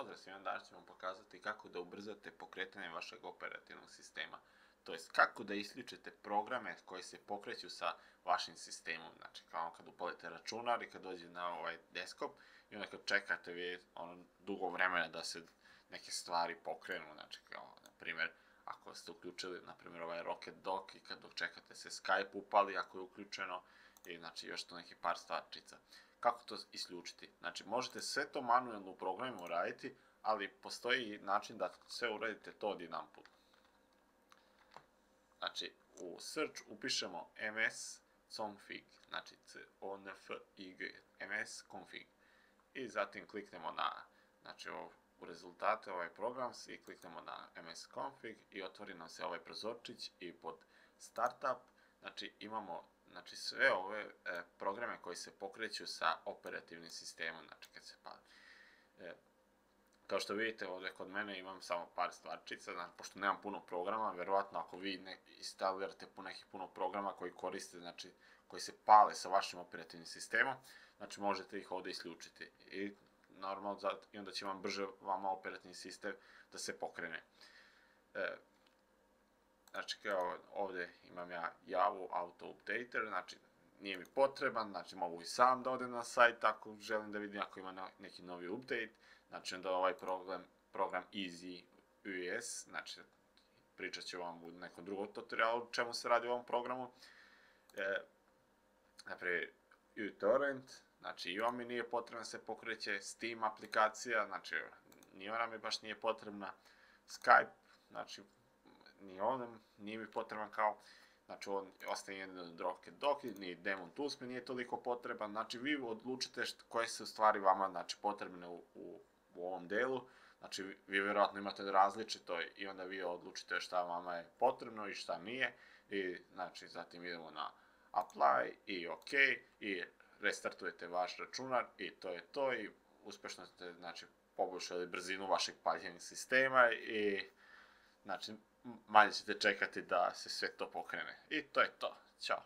Pozdrav svima, danas ću vam pokazati kako da ubrzate pokretanje vašeg operativnog sistema. To jest kako da isključite programe koji se pokreću sa vašim sistemom. Znači kao kad upalite računar i kad dođe na ovaj desktop i onda kad čekate vi dugo vremena da se neke stvari pokrenu. Znači kao na primjer ako ste uključili na primjer ovaj Rocket Dock i kad dok čekate se Skype upali ako je uključeno i znači još tu neki par stvarčica. Kako to isključiti? Znači, možete sve to manuelno u programima uraditi, ali postoji način da sve uradite to odjedanput. Znači, u search upišemo msconfig, znači c-o-n-f-i-g, msconfig. I zatim kliknemo na, znači u rezultate ovaj program i kliknemo na msconfig i otvori nam se ovaj prozorčić i pod startup, znači imamo sve ove programe koji se pokreću sa operativnim sistemom, znači kad se pali. Kao što vidite ovdje kod mene imam samo par stvarčica, znači pošto nemam puno programa, verovatno ako vi instalirate puno programa koji koriste, znači koji se pale sa vašim operativnim sistemom, znači možete ih ovdje isključiti i normalno i onda će vam brže operativni sistem da se pokrene. Znači kao ovdje imam ja Javu Auto Updater, znači nije mi potreban, znači mogu i sam da odem na sajt ako želim da vidim ako ima neki novi update, znači onda ovaj program Easy UES, znači pričat ću vam u nekom drugom tutorialu čemu se radi u ovom programu. Naprimjer uTorrent, znači i on mi nije potrebno se pokreće, Steam aplikacija, znači ni ona mi baš nije potrebna, Skype, znači ni on nije mi potreban kao, znači on ostaje jedan Rocket Dock, ni Demon Tools mi nije toliko potreban, znači vi odlučite koje su stvari vama znači potrebne u ovom delu, znači vi vjerojatno imate različito i onda vi odlučite šta vama je potrebno i šta nije i znači zatim idemo na Apply i OK i restartujete vaš računar i to je to i uspješno ste znači poboljšali brzinu vašeg paljenja sistema i znači manje ćete čekati da se sve to pokrene. I to je to. Ćao.